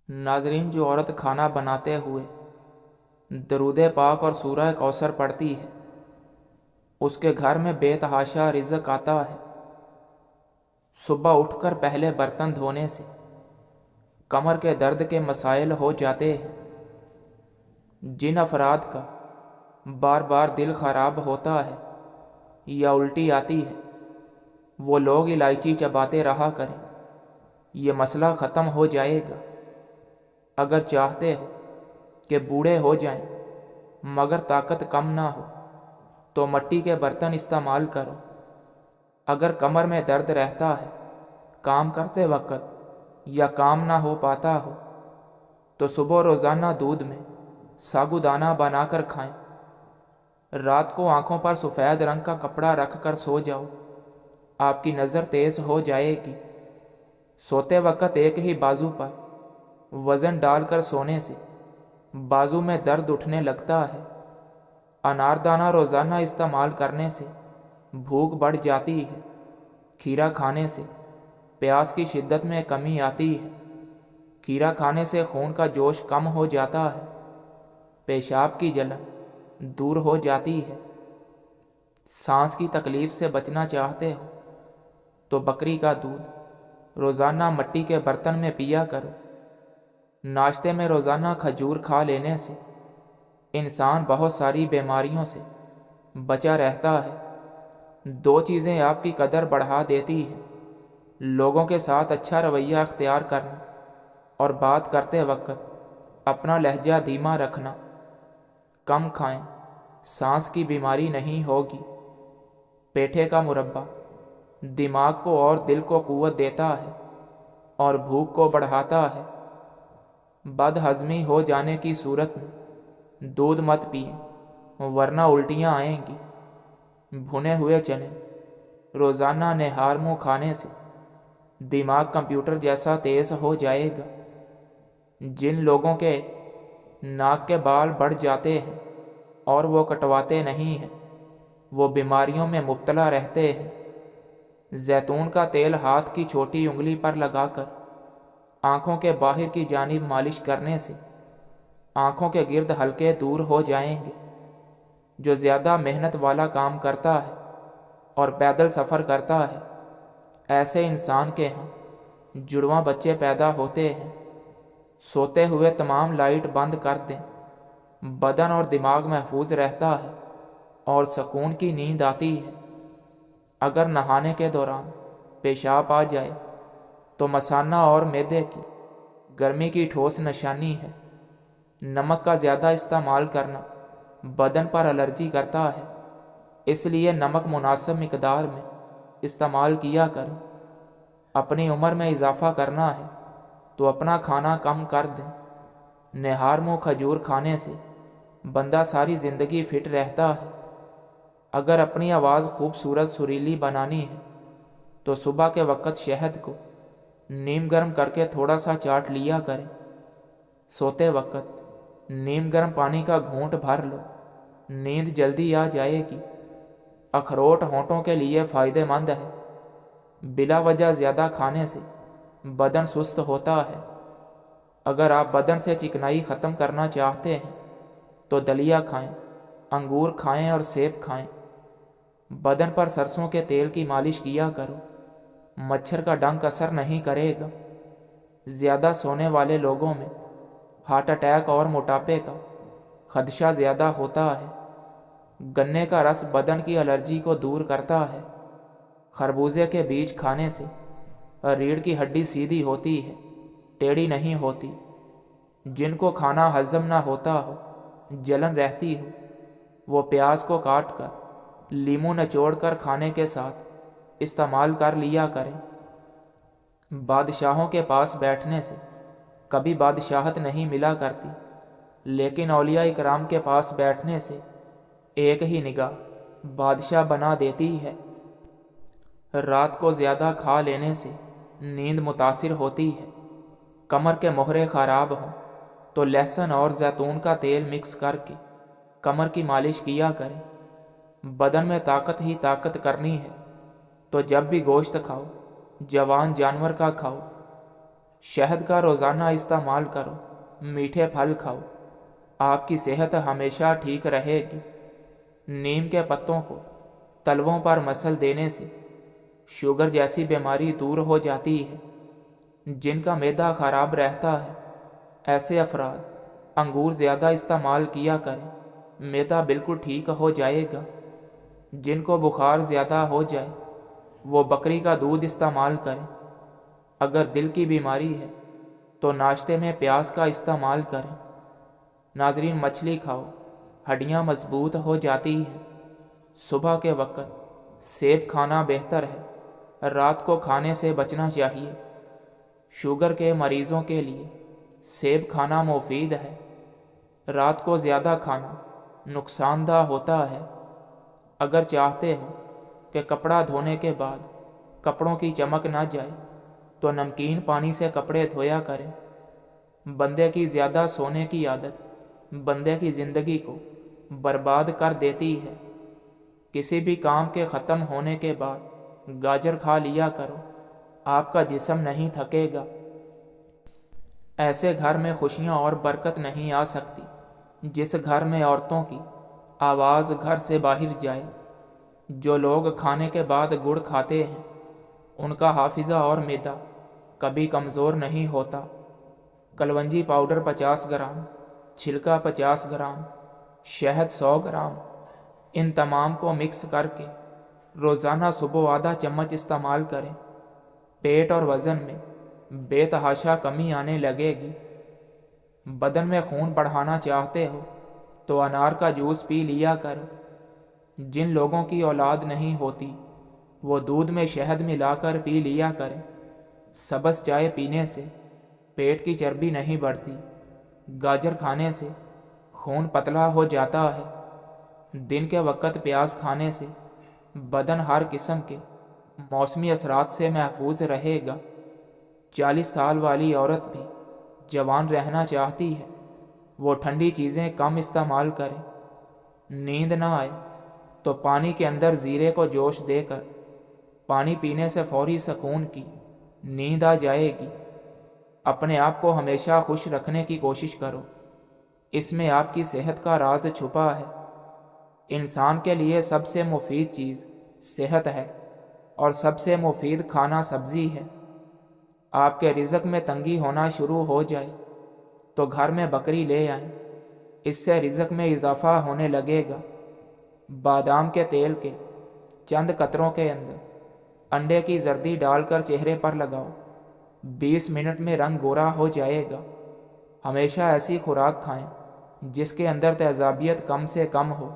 ناظرین، جو عورت کھانا بناتے ہوئے درود پاک اور سورہ کوثر پڑھتی ہے اس کے گھر میں بے تحاشا رزق آتا ہے۔ صبح اٹھ کر پہلے برتن دھونے سے کمر کے درد کے مسائل ہو جاتے ہیں۔ جن افراد کا بار بار دل خراب ہوتا ہے یا الٹی آتی ہے وہ لوگ الائچی چباتے رہا کریں، یہ مسئلہ ختم ہو جائے گا۔ اگر چاہتے ہو کہ بوڑھے ہو جائیں مگر طاقت کم نہ ہو تو مٹی کے برتن استعمال کرو۔ اگر کمر میں درد رہتا ہے کام کرتے وقت یا کام نہ ہو پاتا ہو تو صبح روزانہ دودھ میں ساگودانہ بنا کر کھائیں۔ رات کو آنکھوں پر سفید رنگ کا کپڑا رکھ کر سو جاؤ، آپ کی نظر تیز ہو جائے گی۔ سوتے وقت ایک ہی بازو پر وزن ڈال کر سونے سے بازو میں درد اٹھنے لگتا ہے۔ اناردانہ روزانہ استعمال کرنے سے بھوک بڑھ جاتی ہے۔ کھیرا کھانے سے پیاس کی شدت میں کمی آتی ہے۔ کھیرا کھانے سے خون کا جوش کم ہو جاتا ہے۔ پیشاب کی جلن دور ہو جاتی ہے۔ سانس کی تکلیف سے بچنا چاہتے ہو تو بکری کا دودھ روزانہ مٹی کے برتن میں پیا کرو۔ ناشتے میں روزانہ کھجور کھا لینے سے انسان بہت ساری بیماریوں سے بچا رہتا ہے۔ دو چیزیں آپ کی قدر بڑھا دیتی ہیں: لوگوں کے ساتھ اچھا رویہ اختیار کرنا اور بات کرتے وقت اپنا لہجہ دھیما رکھنا۔ کم کھائیں، سانس کی بیماری نہیں ہوگی۔ پیٹھے کا مربع دماغ کو اور دل کو قوت دیتا ہے اور بھوک کو بڑھاتا ہے۔ بد ہضمی ہو جانے کی صورت میں دودھ مت پئیں ورنہ الٹیاں آئیں گی۔ بھنے ہوئے چنے روزانہ نہار منہ کھانے سے دماغ کمپیوٹر جیسا تیز ہو جائے گا۔ جن لوگوں کے ناک کے بال بڑھ جاتے ہیں اور وہ کٹواتے نہیں ہیں وہ بیماریوں میں مبتلا رہتے ہیں۔ زیتون کا تیل ہاتھ کی چھوٹی انگلی پر لگا کر آنکھوں کے باہر کی جانب مالش کرنے سے آنکھوں کے گرد ہلکے دور ہو جائیں گے۔ جو زیادہ محنت والا کام کرتا ہے اور پیدل سفر کرتا ہے ایسے انسان کے ہاں جڑواں بچے پیدا ہوتے ہیں۔ سوتے ہوئے تمام لائٹ بند کر دیں، بدن اور دماغ محفوظ رہتا ہے اور سکون کی نیند آتی ہے۔ اگر نہانے کے دوران پیشاب آ جائے تو مثانہ اور معدے کی گرمی کی ٹھوس نشانی ہے۔ نمک کا زیادہ استعمال کرنا بدن پر الرجی کرتا ہے، اس لیے نمک مناسب مقدار میں استعمال کیا کریں۔ اپنی عمر میں اضافہ کرنا ہے تو اپنا کھانا کم کر دیں۔ نہار منہ کھجور کھانے سے بندہ ساری زندگی فٹ رہتا ہے۔ اگر اپنی آواز خوبصورت سریلی بنانی ہے تو صبح کے وقت شہد کو نیم گرم کر کے تھوڑا سا چاٹ لیا کریں۔ سوتے وقت نیم گرم پانی کا گھونٹ بھر لو، نیند جلدی آ جائے گی۔ اخروٹ ہونٹوں کے لیے فائدہ مند ہے۔ بلا وجہ زیادہ کھانے سے بدن سست ہوتا ہے۔ اگر آپ بدن سے چکنائی ختم کرنا چاہتے ہیں تو دلیا کھائیں، انگور کھائیں اور سیب کھائیں۔ بدن پر سرسوں کے تیل کی مالش کیا کرو، مچھر کا ڈنک اثر نہیں کرے گا۔ زیادہ سونے والے لوگوں میں ہارٹ اٹیک اور موٹاپے کا خدشہ زیادہ ہوتا ہے۔ گنے کا رس بدن کی الرجی کو دور کرتا ہے۔ خربوزے کے بیج کھانے سے ریڑھ کی ہڈی سیدھی ہوتی ہے، ٹیڑھی نہیں ہوتی۔ جن کو کھانا ہضم نہ ہوتا ہو، جلن رہتی ہو، وہ پیاز کو کاٹ کر لیموں نچوڑ کر کھانے کے ساتھ استعمال کر لیا کریں۔ بادشاہوں کے پاس بیٹھنے سے کبھی بادشاہت نہیں ملا کرتی، لیکن اولیاء اکرام کے پاس بیٹھنے سے ایک ہی نگاہ بادشاہ بنا دیتی ہے۔ رات کو زیادہ کھا لینے سے نیند متاثر ہوتی ہے۔ کمر کے مہرے خراب ہوں تو لہسن اور زیتون کا تیل مکس کر کے کمر کی مالش کیا کریں۔ بدن میں طاقت ہی طاقت کرنی ہے تو جب بھی گوشت کھاؤ جوان جانور کا کھاؤ۔ شہد کا روزانہ استعمال کرو، میٹھے پھل کھاؤ، آپ کی صحت ہمیشہ ٹھیک رہے گی۔ نیم کے پتوں کو تلووں پر مسل دینے سے شوگر جیسی بیماری دور ہو جاتی ہے۔ جن کا معدہ خراب رہتا ہے، ایسے افراد انگور زیادہ استعمال کیا کریں، معدہ بالکل ٹھیک ہو جائے گا۔ جن کو بخار زیادہ ہو جائے وہ بکری کا دودھ استعمال کریں۔ اگر دل کی بیماری ہے تو ناشتے میں پیاز کا استعمال کریں۔ ناظرین، مچھلی کھاؤ، ہڈیاں مضبوط ہو جاتی ہیں۔ صبح کے وقت سیب کھانا بہتر ہے، رات کو کھانے سے بچنا چاہیے۔ شوگر کے مریضوں کے لیے سیب کھانا مفید ہے۔ رات کو زیادہ کھانا نقصان دہ ہوتا ہے۔ اگر چاہتے ہو کہ کپڑا دھونے کے بعد کپڑوں کی چمک نہ جائے تو نمکین پانی سے کپڑے دھویا کریں۔ بندے کی زیادہ سونے کی عادت بندے کی زندگی کو برباد کر دیتی ہے۔ کسی بھی کام کے ختم ہونے کے بعد گاجر کھا لیا کرو، آپ کا جسم نہیں تھکے گا۔ ایسے گھر میں خوشیاں اور برکت نہیں آ سکتی جس گھر میں عورتوں کی آواز گھر سے باہر جائے۔ جو لوگ کھانے کے بعد گڑ کھاتے ہیں ان کا حافظہ اور معدہ کبھی کمزور نہیں ہوتا۔ کلونجی پاؤڈر 50 گرام، چھلکا 50 گرام، شہد 100 گرام، ان تمام کو مکس کر کے روزانہ صبح آدھا چمچ استعمال کریں۔ پیٹ اور وزن میں بے تحاشا کمی آنے لگے گی۔ بدن میں خون بڑھانا چاہتے ہو تو انار کا جوس پی لیا کرو۔ جن لوگوں کی اولاد نہیں ہوتی وہ دودھ میں شہد ملا کر پی لیا کریں۔ سبز چائے پینے سے پیٹ کی چربی نہیں بڑھتی۔ گاجر کھانے سے خون پتلا ہو جاتا ہے۔ دن کے وقت پیاز کھانے سے بدن ہر قسم کے موسمی اثرات سے محفوظ رہے گا۔ 40 سال والی عورت بھی جوان رہنا چاہتی ہے، وہ ٹھنڈی چیزیں کم استعمال کرے۔ نیند نہ آئے تو پانی کے اندر زیرے کو جوش دے کر پانی پینے سے فوری سکون کی نیند آ جائے گی۔ اپنے آپ کو ہمیشہ خوش رکھنے کی کوشش کرو، اس میں آپ کی صحت کا راز چھپا ہے۔ انسان کے لیے سب سے مفید چیز صحت ہے اور سب سے مفید کھانا سبزی ہے۔ آپ کے رزق میں تنگی ہونا شروع ہو جائے تو گھر میں بکری لے آئیں، اس سے رزق میں اضافہ ہونے لگے گا۔ بادام کے تیل کے چند قطروں کے اندر انڈے کی زردی ڈال کر چہرے پر لگاؤ، 20 منٹ میں رنگ گورا ہو جائے گا۔ ہمیشہ ایسی خوراک کھائیں جس کے اندر تیزابیت کم سے کم ہو۔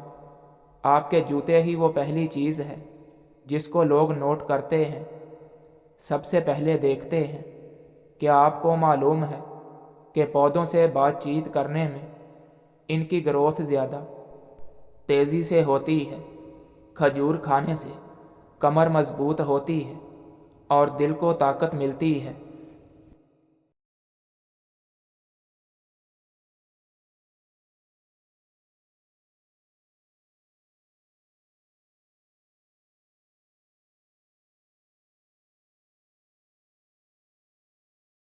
آپ کے جوتے ہی وہ پہلی چیز ہے جس کو لوگ نوٹ کرتے ہیں، سب سے پہلے دیکھتے ہیں۔ کیا آپ کو معلوم ہے کہ پودوں سے بات چیت کرنے میں ان کی گروتھ زیادہ تیزی سے ہوتی ہے؟ کھجور کھانے سے کمر مضبوط ہوتی ہے اور دل کو طاقت ملتی ہے۔